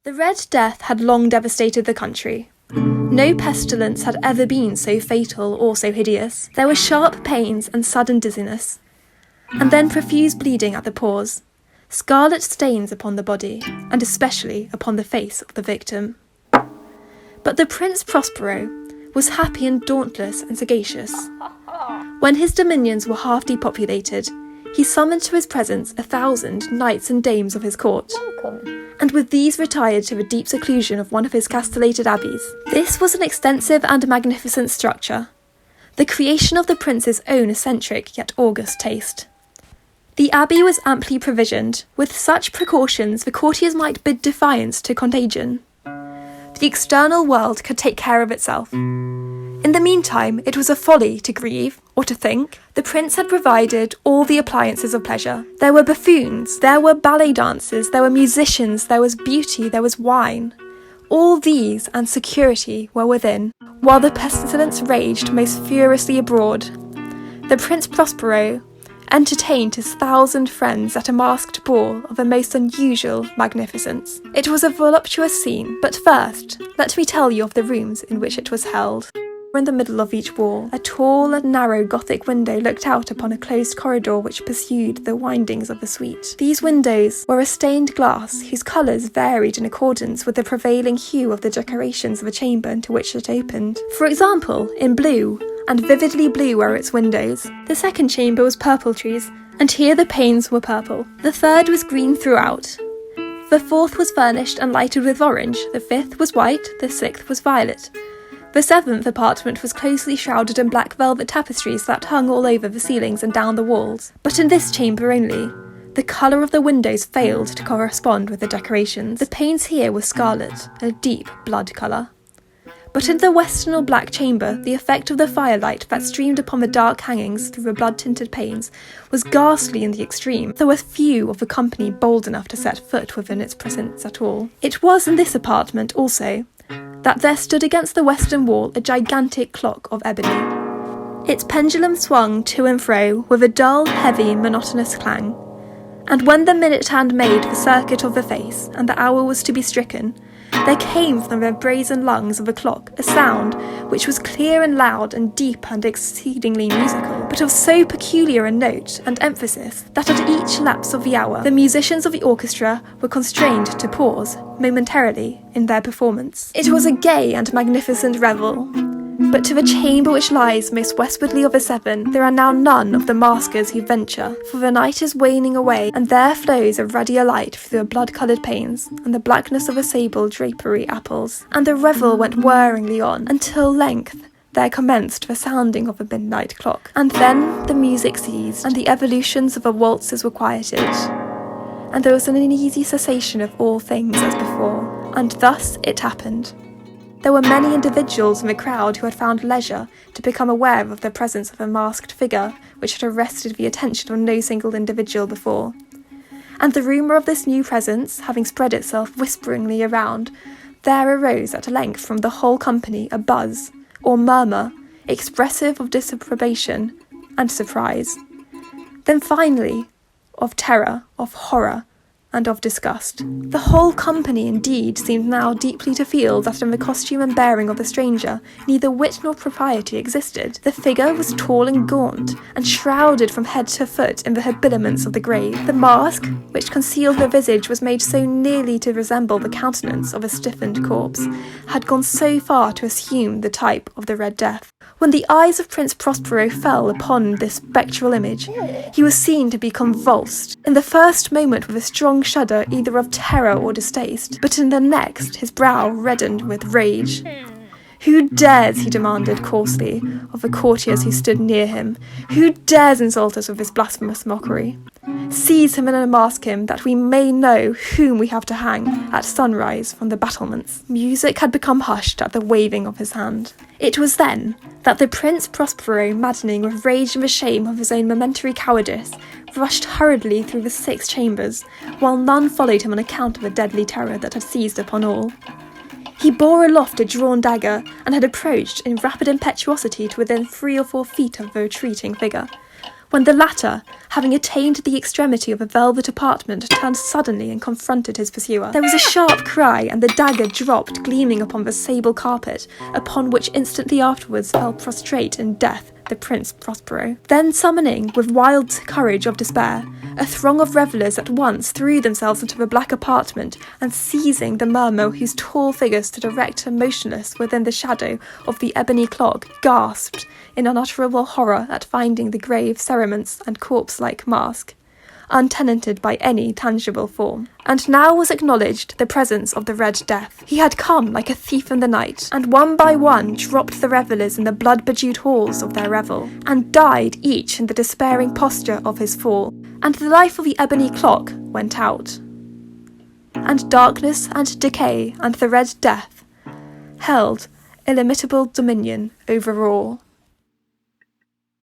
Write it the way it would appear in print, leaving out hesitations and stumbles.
The Red Death had long devastated the country. No pestilence had ever been so fatal or so hideous. There were sharp pains and sudden dizziness, and then profuse bleeding at the pores, scarlet stains upon the body, and especially upon the face of the victim. But the Prince Prospero was happy and dauntless and sagacious. When his dominions were half depopulated, he summoned to his presence 1,000 knights and dames of his court, and with these retired to the deep seclusion of one of his castellated abbeys. This was an extensive and magnificent structure, the creation of the prince's own eccentric yet august taste. The abbey was amply provisioned. With such precautions, the courtiers might bid defiance to contagion. The external world could take care of itself. In the meantime, it was a folly to grieve or to think. The prince had provided all the appliances of pleasure. There were buffoons, there were ballet dancers, there were musicians, there was beauty, there was wine. All these and security were within, while the pestilence raged most furiously abroad. The Prince Prospero entertained his 1,000 friends at a masked ball of a most unusual magnificence. It was a voluptuous scene, but first, let me tell you of the rooms in which it was held. In the middle of each wall, a tall and narrow Gothic window looked out upon a closed corridor which pursued the windings of the suite. These windows were of stained glass, whose colours varied in accordance with the prevailing hue of the decorations of the chamber into which it opened. For example, in blue, and vividly blue were its windows. The second chamber was purple trees, and here the panes were purple. The third was green throughout. The fourth was furnished and lighted with orange. The fifth was white. The sixth was violet. The seventh apartment was closely shrouded in black velvet tapestries that hung all over the ceilings and down the walls. But in this chamber only, the colour of the windows failed to correspond with the decorations. The panes here were scarlet, a deep blood colour. But in the western black chamber, the effect of the firelight that streamed upon the dark hangings through the blood-tinted panes was ghastly in the extreme. There were few of the company bold enough to set foot within its presence at all. It was in this apartment, also, that there stood against the western wall a gigantic clock of ebony. Its pendulum swung to and fro with a dull, heavy, monotonous clang, and when the minute hand made the circuit of the face, and the hour was to be stricken, there came from the brazen lungs of the clock a sound which was clear and loud and deep and exceedingly musical, but of so peculiar a note and emphasis that at each lapse of the hour the musicians of the orchestra were constrained to pause momentarily in their performance. It was a gay and magnificent revel, but to the chamber which lies most westwardly of the seven there are now none of the maskers who venture, for the night is waning away, and there flows a ruddier light through the blood-coloured panes and the blackness of the sable drapery apples. And the revel went whirringly on, until length there commenced the sounding of a midnight clock, and then the music ceased, and the evolutions of the waltzes were quieted, and there was an uneasy cessation of all things as before. And thus it happened. There were many individuals in the crowd who had found leisure to become aware of the presence of a masked figure which had arrested the attention of no single individual before. And the rumour of this new presence having spread itself whisperingly around, there arose at length from the whole company a buzz, or murmur, expressive of disapprobation and surprise. Then finally, of terror, of horror, and of disgust. The whole company, indeed, seemed now deeply to feel that in the costume and bearing of the stranger neither wit nor propriety existed. The figure was tall and gaunt, and shrouded from head to foot in the habiliments of the grave. The mask, which concealed the visage, was made so nearly to resemble the countenance of a stiffened corpse, had gone so far to assume the type of the Red Death. When the eyes of Prince Prospero fell upon this spectral image, he was seen to be convulsed, in the first moment with a strong shudder either of terror or distaste, but in the next his brow reddened with rage. "Who dares," he demanded coarsely of the courtiers who stood near him, "who dares insult us with this blasphemous mockery? Seize him and unmask him, that we may know whom we have to hang at sunrise from the battlements." Music had become hushed at the waving of his hand. It was then that the Prince Prospero, maddening with rage and the shame of his own momentary cowardice, rushed hurriedly through the 6 chambers, while none followed him on account of the deadly terror that had seized upon all. He bore aloft a drawn dagger, and had approached in rapid impetuosity to within 3 or 4 feet of the retreating figure, when the latter, having attained the extremity of a velvet apartment, turned suddenly and confronted his pursuer. There was a sharp cry, and the dagger dropped gleaming upon the sable carpet, upon which instantly afterwards fell prostrate in death the Prince Prospero. Then summoning, with wild courage of despair, a throng of revellers at once threw themselves into the black apartment, and seizing the mermaid whose tall figure stood erect and motionless within the shadow of the ebony clock, gasped in unutterable horror at finding the grave cerements and corpse-like masque untenanted by any tangible form. And now was acknowledged the presence of the Red Death. He had come like a thief in the night, and one by one dropped the revellers in the blood-bedewed halls of their revel, and died each in the despairing posture of his fall, and the life of the ebony clock went out. And darkness and decay and the Red Death held illimitable dominion over all.